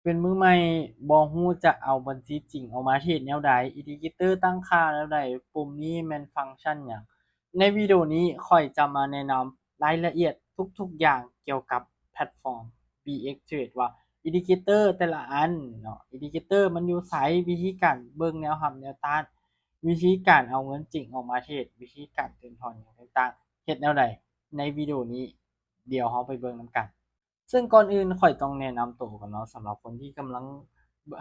เป็นมือใหม่บ่ฮู้จะเอาบัญชีจริงออกมาเฮ็ดแนวใดอินดิเคเตอร์ตั้งค่าแนวใดปุ่มนี้แม่นฟังก์ชันหยังในวิดีโอนี้ข้อยจะมาแนะนำรายละเอียดทุกๆอย่างเกี่ยวกับแพลตฟอร์ม BX Trade ว่าอินดิเคเตอร์แต่ละอันเนาะอินดิเคเตอร์มันอยู่ไสวิธีการเบิ่งแนวรับแนวต้านวิธีการเอาเงินจริงออกมาเทรดวิธีการเตือนถอนหยังต่างๆเฮ็ดแนวใดในวิดีโอนี้เดี๋ยวเราไปเบิ่งนำกัน ซึ่งก่อนอื่นข้อยต้องแนะนำตัวก่อนเนาะสำหรับคนที่กำลัง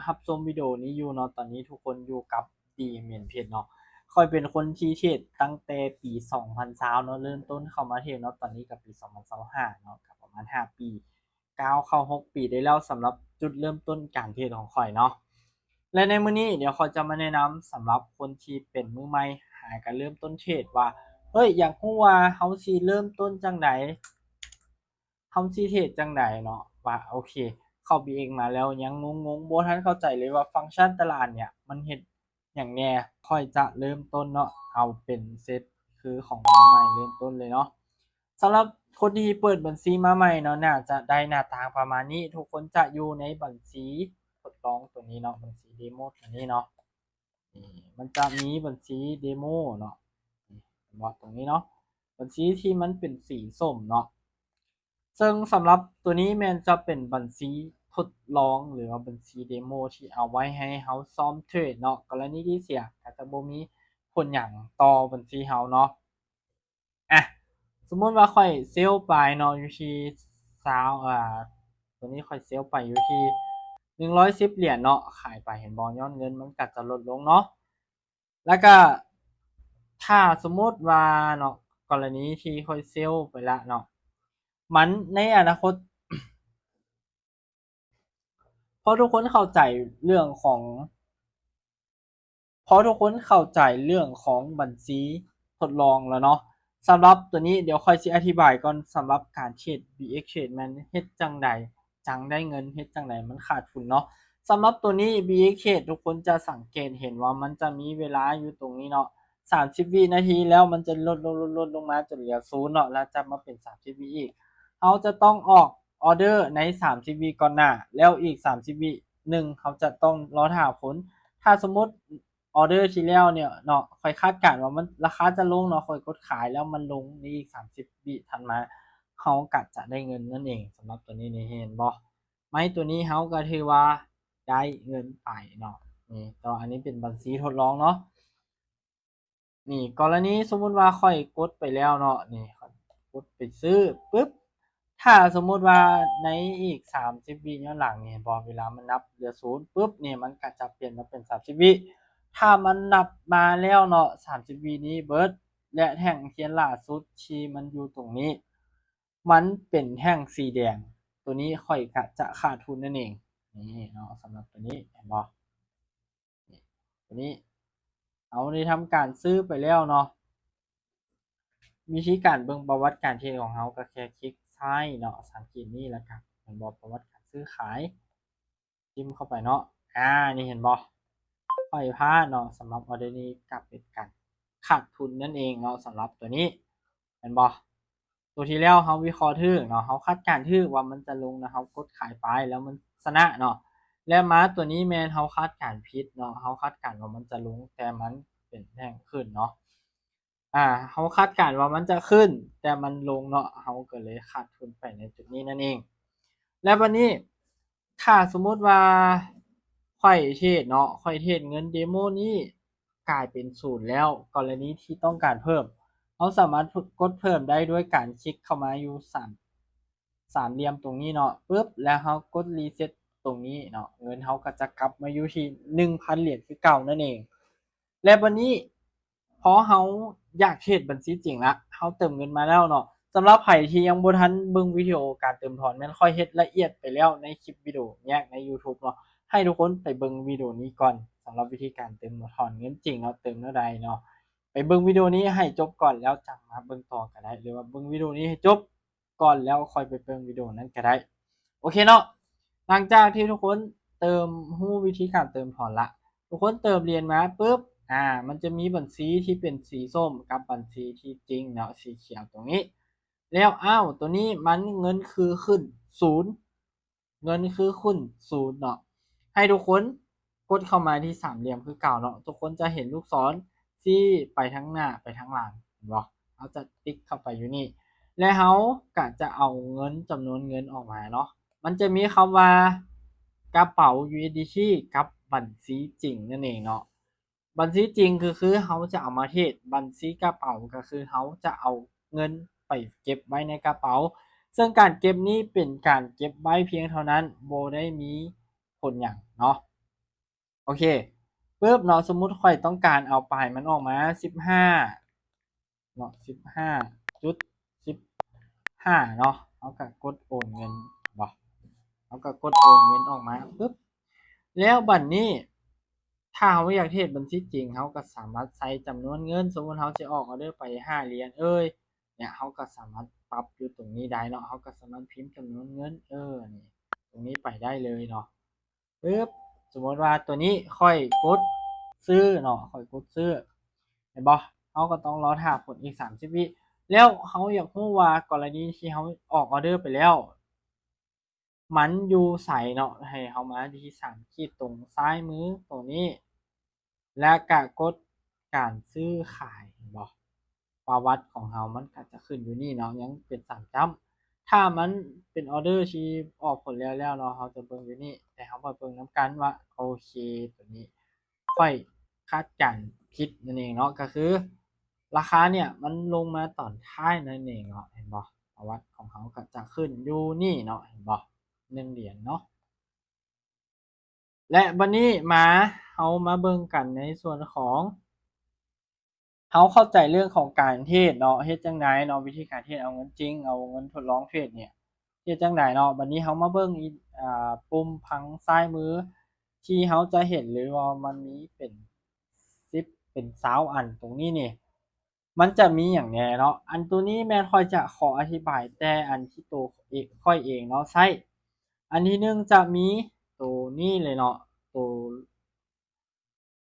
รับชมวิดีโอนี้อยู่เนาะตอนนี้ทุกคนอยู่กับ DMN Trade เนาะข้อยเป็นคนที่เทรดตั้งแต่ปี2020เนาะเริ่มต้นเข้ามาเทรดเนาะตอนนี้ก็ปี2025เนาะก็ประมาณ5ปีก้าวเข้า6ปีได้แล้วสำหรับจุดเริ่มต้นการเทรดของข้อยเนาะและในมื้อนี้เดี๋ยวข้อยจะมาแนะนำสำหรับคนที่เป็นมือใหม่หาการเริ่มต้นเทรดว่าเฮ้ยอยากรู้ว่าเราสิเริ่มต้นจั่งใด ทำซีเทศจังใดเนาะว่าโอเคเข้า BX มาแล้วยังงงๆบ่ทันเข้าใจเลยว่าฟังก์ชันแต่ละอันเนี่ยมันเฮ็ดหยังแหน่ค่อยจะเริ่มต้นเนาะเอาเป็นเซตคือของมือใหม่เริ่มต้นเลยเนาะสำหรับคนที่เปิดบัญชีมาใหม่เนาะน่าจะได้หน้าตาประมาณนี้ทุกคนจะอยู่ในบัญชีทดลองตัวนี้เนาะบัญชีเดโมตัวนี้เนาะนี่มันจะมีบัญชีเดโมเนาะนี่เห็นบ่ตรงนี้เนาะบัญชีที่มันเป็นสีส้มเนาะ ซึ่งสำหรับตัวนี้แมันจะเป็นบัญชีทดลองหรือว่าบัญชีเดโมที่เอาไว้ให้เราซ้อมเทรดเนาะกรณีที่เสียก็จะบ่มีผลหยังต่อบัญชีเราเนาะอ่ะสมมุติว่าข้อยเซลไปเนาะอยู่ที่20ตัวนี้ข้อยเซลไปอยู่ที่110เหรียญเนาะขายไปเห็นบ่ยอดเงินมันก็จะลดลงเนาะแล้วก็ถ้าสมมุติว่าเนาะกรณีที่ข้อยเซลไปแล้วเนาะมันในอนาคต เพราะทุกคนเข้าใจเรื่องของเพราะทุกคนเข้าใจเรื่องของบัญชีทดลองแล้วเนาะสำหรับตัวนี้เดี๋ยวค่อยสิอธิบายก่อนสำหรับการเทรด BX Trade มันเฮ็ดจั่งใดจั่งได้เงินเฮ็ดจั่งใดมันขาดทุนเนาะสำหรับตัวนี้ BX Trade ทุกคนจะสังเกตเห็นว่ามันจะมีเวลาอยู่ตรงนี้เนาะ30วินาทีแล้วมันจะลดลงมาจนเหลือ0เนาะแล้วจะมาเป็น30วิอีกเราจะต้องออกออร์เดอร์ใน30วิก่อนหน้าแล้วอีก30วิเขาจะต้องรอท่าผลถ้าสมมุติออเดอร์ที่แล้วเนี่ยเนาะค่อยคาดการณ์ว่ามันราคาจะลงเนาะค่อยกดขายแล้วมันลงในอีก30วิถัดมาเราก็จะได้เงินนั่นเองสำหรับตัวนี้นี่เห็นบ่ไม้ตัวนี้เราก็ถือว่าได้เงินไปเนาะนี่ต่ออันนี้เป็นบัญชีทดลองเนาะนี่กรณีสมมุติว่าค่อยกดไปแล้วเนาะนี่กดไปซื้อปึ๊บถ้าสมมุติว่าในอีก30วิย้อนหลังนี่เห็นบ่เวลามันนับเหลือ0ปึ๊บนี่มันก็จะเปลี่ยนมาเป็น30วิ ถ้ามันนับมาแล้วเนาะ30วินี้เบิดและแท่งเทียนล่าสุดที่มันอยู่ตรงนี้มันเป็นแท่งสีแดงตัวนี้ค่อยก็จะขาดทุนนั่นเองนี่เนาะสำหรับตัวนี้เห็นบ่นี่ตัวนี้เอาได้ทำการซื้อไปแล้วเนาะวิธีการเบิ่งประวัติการเทรดของเราก็แค่คลิกซ้ายเนาะสังเกตนี่แล้วกันเห็นบ่ประวัติการซื้อขายจิ้มเข้าไปเนาะนี่เห็นบ่ค่อยพลาดเนาะสำหรับออร์เดอร์นี้กลับเป็นการขาดทุนนั่นเองเนาะสำหรับตัวนี้เห็นบ่ตัวที่แล้วเราวิเคราะห์ถึกเนาะเราคาดการณ์ถึกว่ามันจะลงนะเรากดขายไปแล้วมันชนะเนาะแล้วมาตัวนี้แม่นเราคาดการณ์ผิดเนาะเราคาดการณ์ว่ามันจะลงแต่มันเป็นแท่งขึ้นเนาะ เราคาดการณ์ว่ามันจะขึ้นแต่มันลงเนาะเราก็เลยขาดทุนไปในจุดนี้นั่นเองและวันนี้ถ้าสมมุติว่าข้อยเทรดเนาะข้อยเทรดเงินเดโมนี้กลายเป็น0แล้วกรณีที่ต้องการเพิ่มเราสามารถกดเพิ่มได้ด้วยการคลิกเข้ามาอยู่สามเหลี่ยมตรงนี้เนาะปึ๊บแล้วเรากดรีเซ็ตตรงนี้เนาะเงินเราก็จะกลับมาอยู่ที่ 1,000 เหรียญคือเก่านั่นเองและวันนี้ พอเราอยากเทรดบัญชีจริงละเราเติมเงินมาแล้วเนาะสำหรับไผที่ยังบ่ทันเบิ่งวิดีโอการเติมถอนแม่นค่อยเฮ็ดละเอียดไปแล้วในคลิปวิดีโอแยกใน YouTube เนาะให้ทุกคนไปเบิ่งวิดีโอนี้ก่อนสำหรับวิธีการเติมถอนเงินจริงเนาะเติมเท่าใดเนาะไปเบิ่งวิดีโอนี้ให้จบก่อนแล้วจังมาเบิ่งต่อก็ได้หรือว่าเบิ่งวิดีโอนี้ให้จบก่อนแล้วค่อยไปเบิ่งวิดีโอนั้นก็ได้โอเคเนาะหลังจากที่ทุกคนเติมรู้วิธีการเติมถอนละทุกคนเติมเหรียญมาปึ๊บ มันจะมีบัญชีที่เป็นสีส้มกับบัญชีที่จริงเนาะสีเขียวตรงนี้แล้วตัวนี้มันเงินคือขึ้น0 เงินคือคุณศูนย์เนาะให้ทุกคนกดเข้ามาที่สามเหลี่ยมคือเก่าเนาะทุกคนจะเห็นลูกศรที่ไปทั้งหน้าไปทั้งหลังเห็นบ่เขาจะติ๊กเข้าไปอยู่นี่และเขาก็จะเอาเงินจำนวนเงินออกมาเนาะมันจะมีคำว่ากระเป๋า USDT กับบัญชีจริงนั่นเองเนาะบัญชีจริงคือเขาจะเอามาเทรดบัญชีกระเป๋าก็คือเขาจะเอาเงินไปเก็บไว้ในกระเป๋าซึ่งการเก็บนี้เป็นการเก็บไว้เพียงเท่านั้นโบได้มีผลอย่างเนาะโอเคปึ๊บเนาะสมมุติข่อยต้องการเอาไปมันออกมา15เนาะ15.15เนาะเขาก็กดโอนเงินบ่เขาก็กดโอนเงินออกมาปึ๊บแล้วบัดนนี้ถ้าเขาอยากเทรดบัญชีจริงเขาก็สามารถใส่จำนวนเงินสมมุติเขาจะออกออเดอร์ไป5เหรียญเนี่ยเขาก็สามารถปรับอยู่ตรงนี้ได้เนาะเขาก็สามารถพิมพ์จำนวนเงินนี่ตรงนี้ไปได้เลยเนาะปึ๊บสมมติว่าตัวนี้ค่อยกดซื้อเนาะค่อยกดซื้อเห็นบ่เขาก็ต้องรอท่าผลอีก30วิแล้วเขาอยากรู้ว่ากรณีที่เขาออกออเดอร์ไปแล้วมันอยู่ไสเนาะให้เขามาที่3ขีดตรงซ้ายมือตรงนี้และก็กดการซื้อขายเห็นบ่ประวัติของเรามันก็จะขึ้นอยู่นี่เนาะยังเป็น3จ้ำถ้ามันเป็นออเดอร์ที่ออกผลแล้วเนาะเราจะเบิ่งอยู่นี่แต่เรามาเบิ่งนํกันว่าโอเคตัวนี้ค่อยคาดการณ์ผิดนั่นเองเนาะก็คือราคาเนี่ยมันลงมาตอนท้ายนั่นเองเนาะเห็นบ่ประวัติของเราก็จะขึ้นอยู่นี่เนาะเห็นบ่1เหรียญเนาะและบัดนี้มาเรามาเบิ่งกันในส่วนของเราเข้าใจเรื่องของการเทรดเนาะเฮ็ดจั่งใดเนาะวิธีการเทรดเอาเงินจริงเอาเงินทดลองเทรดเนี่ยเฮ็ดจั่งใดเนาะบัดนี้เรามาเบิ่งอีปุ่มพังซ้ายมือที่เราจะเห็นเลยว่ามันมีเป็น10เป็น20อันตรงนี้นี่มันจะมีหยังแหน่เนาะอันตัวนี้แม่นข้อยจะขออธิบายแต่อันที่ตัวข้อยเองเนาะใช้อันที่1จะมีตัวนี้เลยเนาะตัว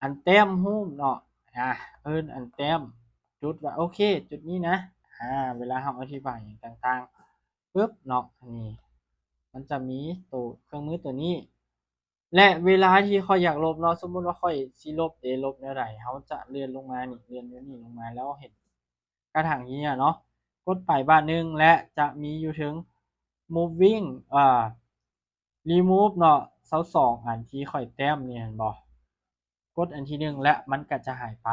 อันแต้มรูปเนาะเอิ้นอันแต้มจุดว่าโอเคจุดนี้นะเวลาเราอธิบายหยังต่างๆปึ๊บเนาะอันนี้มันจะมีตัวเครื่องมือตัวนี้และเวลาที่ข้อยอยากลบเนาะสมมุติว่าข้อยสิลบลบแนวใดเราจะเลื่อนลงมานี่เลื่อนนี้ลงมาแล้วเห็นกระถางนี้อะเนาะกดไปบ้านหนึ่งและจะมีอยู่ถึง moving remove เนาะ22อันที่ข้อยแต้มนี่เห็นบ่กดอันที่1และมันก็จะหายไป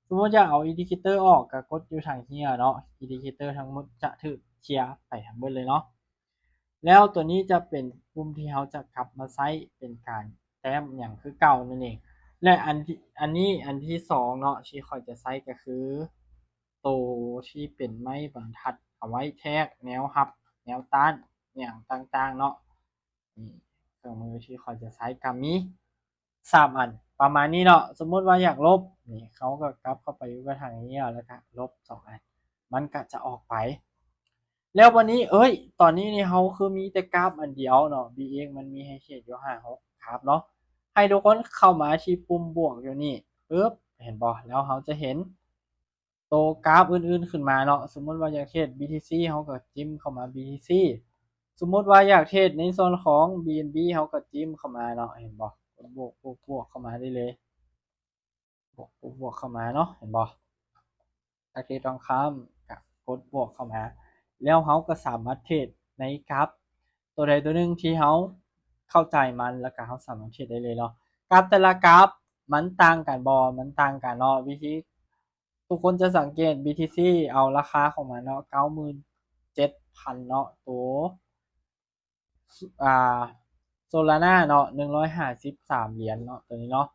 สมมุติอยากเอา indicator ออกก็กดอยู่ทางเฮียเนาะ indicator ทั้งหมดจะถูกเคลียร์ไปทั้งเบิดเลยเนาะแล้วตัวนี้จะเป็นปุ่มที่เราจะกลับมาใช้เป็นการแต้มอย่างคือเก่านั่นเองและอันนี้อันที่2เนาะที่ข้อยจะใช้ก็คือตัวที่เป็นไม้บรรทัดเอาไว้แทรกแนวรับแนวต้านอย่างต่างๆเนาะนี่เครื่องมือที่ข้อยจะใช้ก็มี3อันประมาณนี้เนาะสมมุติว่าอยากลบนี่เขาก็กลับเข้าไปอยู่กับทางนี้แล้วก็ลบ2อันมันก็จะออกไปแล้ววันนี้ตอนนี้นี่เราคือมีแต่กราฟอันเดียวเนาะ BX มันมีให้เขียนอยู่5-6กราฟเนาะให้ทุกคนเข้ามาที่ปุ่มบวกอยู่นี่ปึ๊บเห็นบ่แล้วเราจะเห็นตัวกราฟอื่นๆขึ้นมาเนาะสมมุติว่าอยากเทรด BTC เราก็จิ้มเข้ามา BTC สมมุติว่าอยากเทรดในส่วนของ BNB เราก็จิ้มเข้ามาเนาะเห็นบ่บวกเข้ามาได้เลยบวกเข้ามาเนาะเห็นบ่อยากเทรดทองคำก็กดบวกเข้ามาแล้วเราก็สามารถเทรดในกราฟตัวใดตัวหนึ่งที่เราเข้าใจมันแล้วก็เราสามารถเทรดได้เลยเนาะกราฟแต่ละกราฟมันต่างกันบ่มันต่างกันเนาะวิธีทุกคนจะสังเกต BTC เอาราคาของมันเนาะ 97,000 เนาะตัวอ่า Solana เนาะ153เหรียญเนาะตัวนี้เนาะ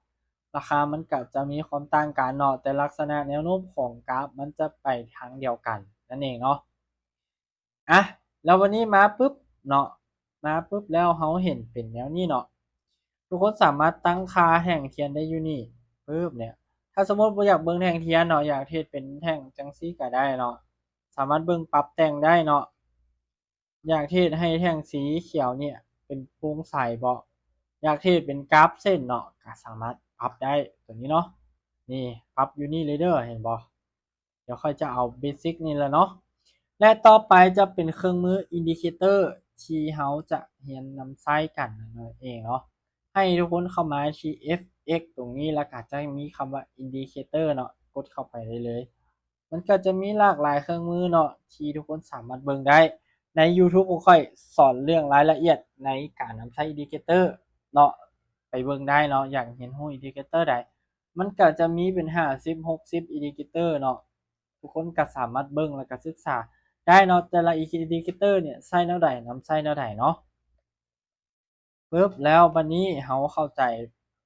ราคามันก็จะมีความต่างกันเนาะแต่ลักษณะแนวโน้มของกราฟมันจะไปทางเดียวกันนั่นเองเนาะแล้ววันนี้มาปุ๊บเนาะมาปุ๊บแล้วเราเห็นเป็นแนวนี้เนาะทุกคนสามารถตั้งค่าแท่งเทียนได้อยู่นี่ปึ๊บเนี่ยถ้าสมมุติบ่อยากเบิ่งแท่งเทียนเนาะอยากเทรดเป็นแท่งจังซี่ก็ได้เนาะสามารถเบิ่งปรับแต่งได้เนาะอยากเทรดให้แท่งสีเขียวเนี่ยเป็นโปร่งใสบ่อยากเทรดเป็นกราฟเส้นเนาะก็สามารถปรับได้ตัวนี้เนาะนี่ปรับอยู่นี่เลยเด้อเห็นบ่เดี๋ยวค่อยจะเอาเบสิกนี่แหละเนาะและต่อไปจะเป็นเครื่องมือ indicator ที่เราจะเรียนนำใช้กันนั่นเองเนาะให้ทุกคนเข้ามาที่ FX ตรงนี้แล้วก็จะมีคำว่า Indicator เนาะกดเข้าไปได้เลยมันก็จะมีหลากหลายเครื่องมือเนาะที่ทุกคนสามารถเบิ่งได้ใน YouTube ผมค่อยสอนเรื่องรายละเอียดในการนำใช้ Indicator เนาะไปเบิ่งได้เนาะอยากเห็นรูป Indicator ใดมันก็จะมีเป็น50 60 Indicator เนาะทุกคนก็สามารถเบิ่งแล้วก็ศึกษาได้เนาะแต่ละ Indicator เนี่ยใช้แนวใดนำใช้แนวใดเนาะปึ๊บแล้วบัดนี้เราเข้าใจ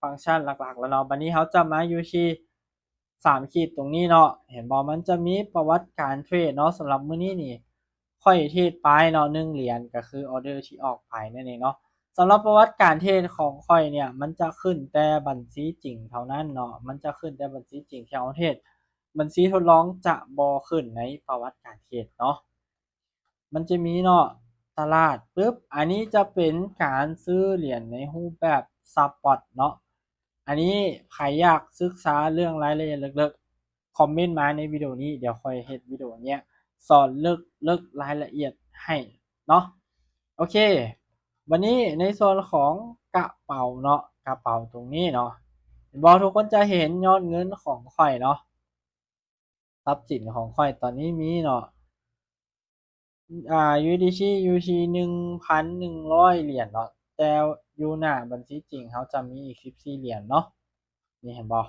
ฟังก์ชันหลักๆแล้วเนาะบัดนี้เราจะมาอยู่ที่3ขีดตรงนี้เนาะเห็นบ่มันจะมีประวัติการเทรดเนาะสำหรับมื้อนี้นี่ค่อยเทรดไปเนาะ1เหรียญก็คือออร์เดอร์ที่ออกไปนั่นเองเนาะสำหรับประวัติการเทรดของข้อยเนี่ยมันจะขึ้นแต่บัญชีจริงเท่านั้นเนาะมันจะขึ้นแต่บัญชีจริงที่เราเทรดบัญชีทดลองจะบ่ขึ้นในประวัติการเทรดเนาะ มันจะมีเนาะตลาดปึ๊บอันนี้จะเป็นการซื้อเหรียญในรูปแบบสปอตเนาะอันนี้ใครอยากศึกษาเรื่องรายละเอียดลึกๆคอมเมนต์มาในวิดีโอนี้เดี๋ยวค่อยเฮ็ดวิดีโอเนี้ยสอนลึกรายละเอียดให้เนาะโอเควันนี้ในส่วนของกระเป๋าเนาะกระเป๋าตรงนี้เนาะเห็นบ่ทุกคนจะเห็นยอดเงินของข้อยเนาะทรัพย์สินของข้อยตอนนี้มีเนาะ USDT 1,100 เหรียญเนาะแต่อยู่หน้าบัญชีจริงเขาจะมีอีก14เหรียญเนาะนี่เห็นบ่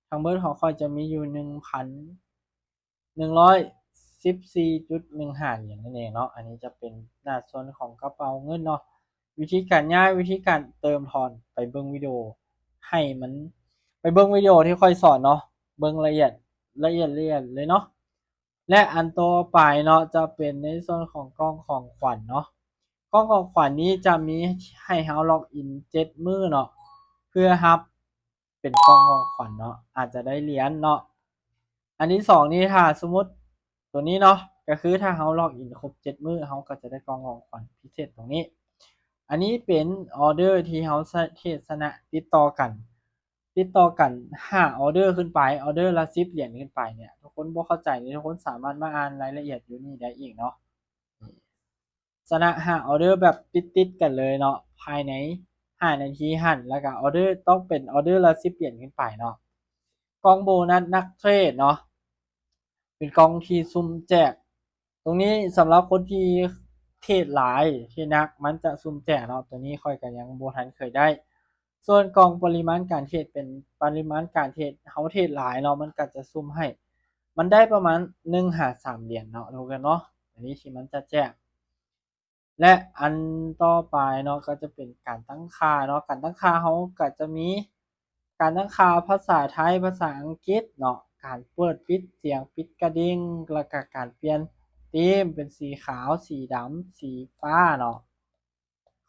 ทั้งเบิดของข้อยจะมีอยู่1,114.15 เหรียญนั่นเองเนาะอันนี้จะเป็นหน้าส่วนของกระเป๋าเงินเนาะวิธีการย้ายวิธีการเติมทอนไปเบิ่งวิดีโอให้มันไปเบิ่งวิดีโอที่ข้อยสอนเนาะเบิ่งละเอียดเลยเนาะ และอันต่อไปเนาะจะเป็นในส่วนของกล้องของขวัญเนาะกล้องของขวัญนี้จะมีให้เราล็อกอิน7มื้อเนาะเพื่อรับเป็นกล้องของขวัญเนาะอาจจะได้เหรียญเนาะอันที่2นี่ถ้าสมมุติตัวนี้เนาะก็คือถ้าเราล็อกอินครบ7มื้อเราก็จะได้กล้องของขวัญพิเศษตรงนี้อันนี้เป็นออร์เดอร์ที่เราเทศนะติดต่อกัน5ออร์เดอร์ขึ้นไปออร์เดอร์ละ10เหรียญขึ้นไปเนี่ยทุกคนบ่เข้าใจนี่ทุกคนสามารถมาอ่านรายละเอียดอยู่นี่ได้อีกเนาะชนะ5ออร์เดอร์แบบติดๆกันเลยเนาะภายใน5นาทีหั้นแล้วก็ออร์เดอร์ต้องเป็นออร์เดอร์ละ10เหรียญขึ้นไปเนาะกองโบนัสนักเทรดเนาะเป็นกองที่ซุ่มแจกตรงนี้สำหรับคนที่เทรดหลายที่นักมันจะซุ่มแจกเนาะตัวนี้ค่อยก็ยังบ่ทันเคยได้ส่วนกองปริมาณการเทรดเป็นปริมาณการเทรดเฮาเทรดหลายเนาะมันก็จะซุ่มให้มันได้ประมาณ153เหรียญเนาะทุกคนเนาะอันนี้ที่มันจะแจกและอันต่อไปเนาะก็จะเป็นการตั้งค่าเนาะการตั้งค่าเฮาก็จะมีการตั้งค่าภาษาไทยภาษาอังกฤษเนาะการเปิดปิดเสียงปิดกระดิ่งแล้วก็การเปลี่ยนธีมเป็นสีขาวสีดำสีฟ้าเนาะ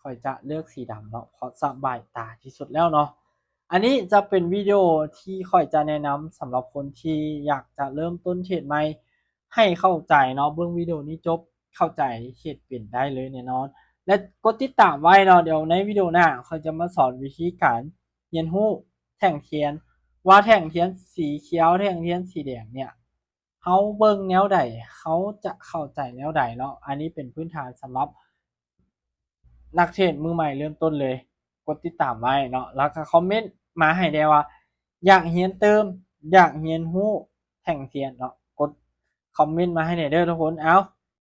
ข้อยจะเลือกสีดำเนาะเพราะสบายตาที่สุดแล้วเนาะอันนี้จะเป็นวิดีโอที่ข้อยจะแนะนำสำหรับคนที่อยากจะเริ่มต้นเทรดใหม่ให้เข้าใจเนาะเบิ่งวิดีโอนี้จบเข้าใจเทรดเป็นได้เลยแน่นอนและกดติดตามไว้เนาะเดี๋ยวในวิดีโอหน้าข้อยจะมาสอนวิธีการเรียนรู้แท่งเทียนว่าแท่งเทียนสีเขียวแท่งเทียนสีแดงเนี่ยเขาเบิ่งแนวใดเขาจะเข้าใจแนวใดเนาะอันนี้เป็นพื้นฐานสำหรับนักเทรดมือใหม่เริ่มต้นเลยกดติดตามไว้เนาะแล้วก็คอมเมนต์มาให้ได้ว่าอยากเรียนเติมอยากเรียนรู้แท่งเทียนเนาะกดคอมเมนต์มาให้ได้เด้อทุกคนเอา